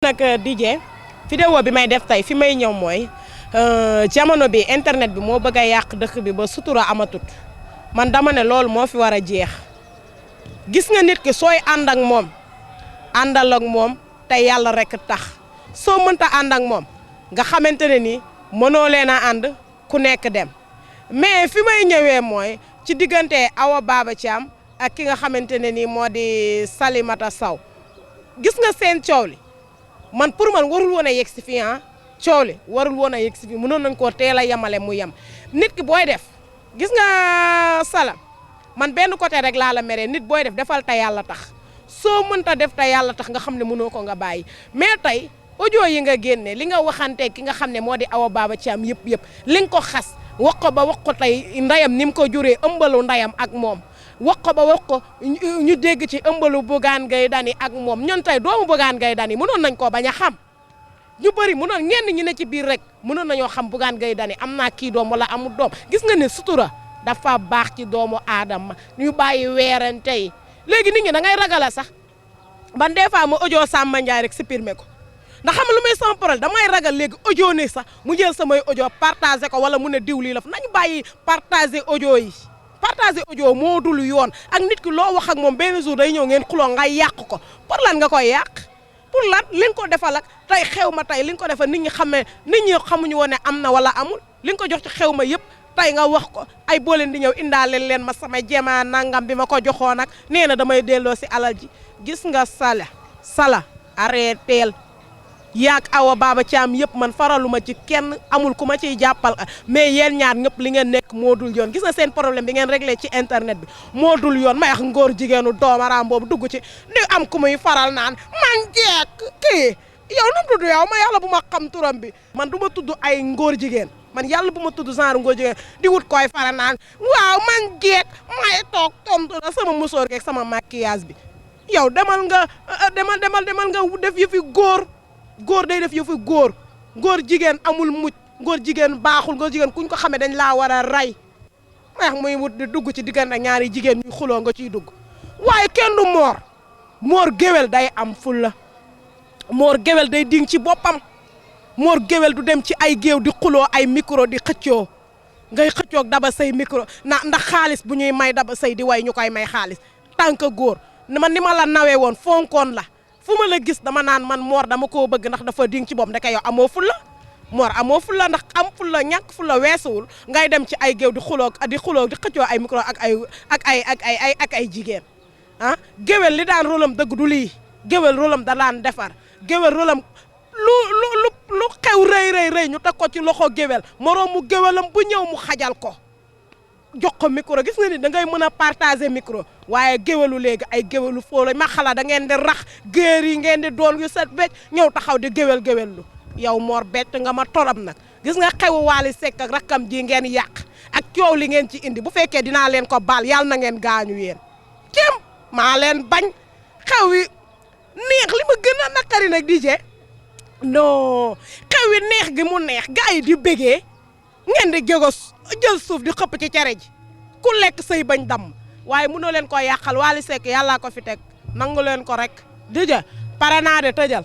nag DJ vidéo bi may def tey fi may ñëw mooy jamono bi internet bi moo bëgg a yàq dëkk bi ba sutura amatut man dama ne loolu moo fi war a jeex gis nga nit ki sooy ànd ak moom àndal ak moom te yàlla rek tax soo mënta ànd ak moom nga xamante ne ni mënoo leen a ànd ku nekk dem mais fi may ñëwee mooy ci diggante Awa Baba Thiam ak ki nga xamante ne ni moo di Salimata Sow gis nga seen coow li man pour man warul woon a yegg si fii coow li warul woon a yegg si fii mënoon nañ koo teel a yemale mu yem nit ki booy def gis nga Salam man benn côté rek laa la meree nit booy def defal te yàlla tax soo mënta def te yàlla tax nga xam ne mënoo ko nga bàyyi mais tey audio yi nga génne li nga waxante ki nga xam ne moo di Awa Baba Thiam yëpp li nga ko xas wax ko ba wax ko tey ndayam ni mu ko juree ëmbalu ndayam ak moom wax ko ba wax ko ñu dégg ci ëmbalu Bougane Gueye Dany ak moom ñun tey doomu Bougane Gueye Dany mënoon nañ koo bañ a xam ñu bëri mënoon ñenn ñi ne ci biir rek mënoon nañoo xam Bougane Gueye Dany am naa kii doom wala amul doom gis nga ne sutura dafa baax ci doomu aadama ñu bàyyi weerante yi léegi nit ñi da ngay ragala sax ban des fois ma audio Samba Ndiaye rek supprimer ko ndax xam lu may sama problème damay ragal léegi audio ne sax mu jël samay audio partagé ko wala mu ne diw lii la nañu bàyyi partagé audio yi partager audio moo dul yoon ak nit ki loo wax ak moom benn jour day ñëw ngeen xuloo nga yàq ko pour lan nga koy yàq pour lan li nga ko defal ak tey xew ma tey li nga ko defal nit ñi xamee nit ñi xamuñu woon ne am na wala amul li nga ko jox ci xew ma yëpp tey nga wax ko ay boo leen di ñëw indaale leen ma sama jéema nangam bi ma ko joxoon ak nee na damay delloo si alal ji gis nga sala arrêteel yaag Awa Baba Thiam yëpp man faraluma ci kenn amul ku ma ciy jàppal mais yéen ñaar ñëpp li ngeen nekk moo dul yoon gis nga seen problème bi ngeen réglé ci internet bi moo dul yoon may wax ngóor jigéenu doomaraam boobu dugg ci ni am ku muy faral naan man jeek kii yow nu tudd yow ma yàlla bu ma xam turam bi man du ma tudd ay ngóor jigéen man yàlla bu ma tudd genre ngóor jigéen di wut koy faral naan waaw man jeek may toog tontu la sama musóor geeg sama maquillage bi yow demal nga def yëfi góor day def yëfu góor jigéen amul mucc góor jigéen baaxul góor jigéen kuñ ko xamee dañ laa war a rey wax muy wut di dugg ci diggante ñaari jigéen ñuy xuloo nga ciy dugg waaye kenn du moor géwél day am fulla moor géwél day ding ci boppam moor géwél du dem ci ay géew di xuloo ay micro di xëccoo ngay xëccoog Daba Seye micro ndax xaalis bu ñuy may Daba Seye di way ñu koy may xaalis tant que góor man ni ma la nawee woon fonkoon la fu ma la gis dama naan man moor dama koo bëgg ndax dafa ding ci bopp ndeke yow amoo fulla moor amoo fulla ndax am fulla ñàkk fulla weesuwul ngay dem ci ay géew di xuloo di xëccoo ay micro ak ay jigéen géwél li daan rôlam dëgg du lii géwél rôlam da daan defar géwél rôlam lu xew rëy ñu teg ko ci loxo géwél moroomu géwélam bu ñëw mu xajal ko jox ko micro gis nga ni da ngay mën a partager micro waaye géwélu léegi ay géwélu foo la ma xala da ngeen di rax géer yi ngeen di doon yu set becc ñëw taxaw di géwél-géwél lu yow moor bett nga ma torop nag gis nga xewu Wally Seck ak rakkam ji ngeen yàq ak coow li ngeen ci indi bu fekkee dinaa leen ko baal yàlla na ngeen gaañu yéen cim maa leen bañ xew wi neex li ma gën a naqari nag DJ non xew wi neex gi mu neex gars yi di bégee ngeen di jël suuf di xëpp ci cere ji ku lekk say bañ damm waaye mënoo leen ko yàqal Wally Seck yàllaa ko fi teg nangu leen ko rek dëja pare naa de tëjal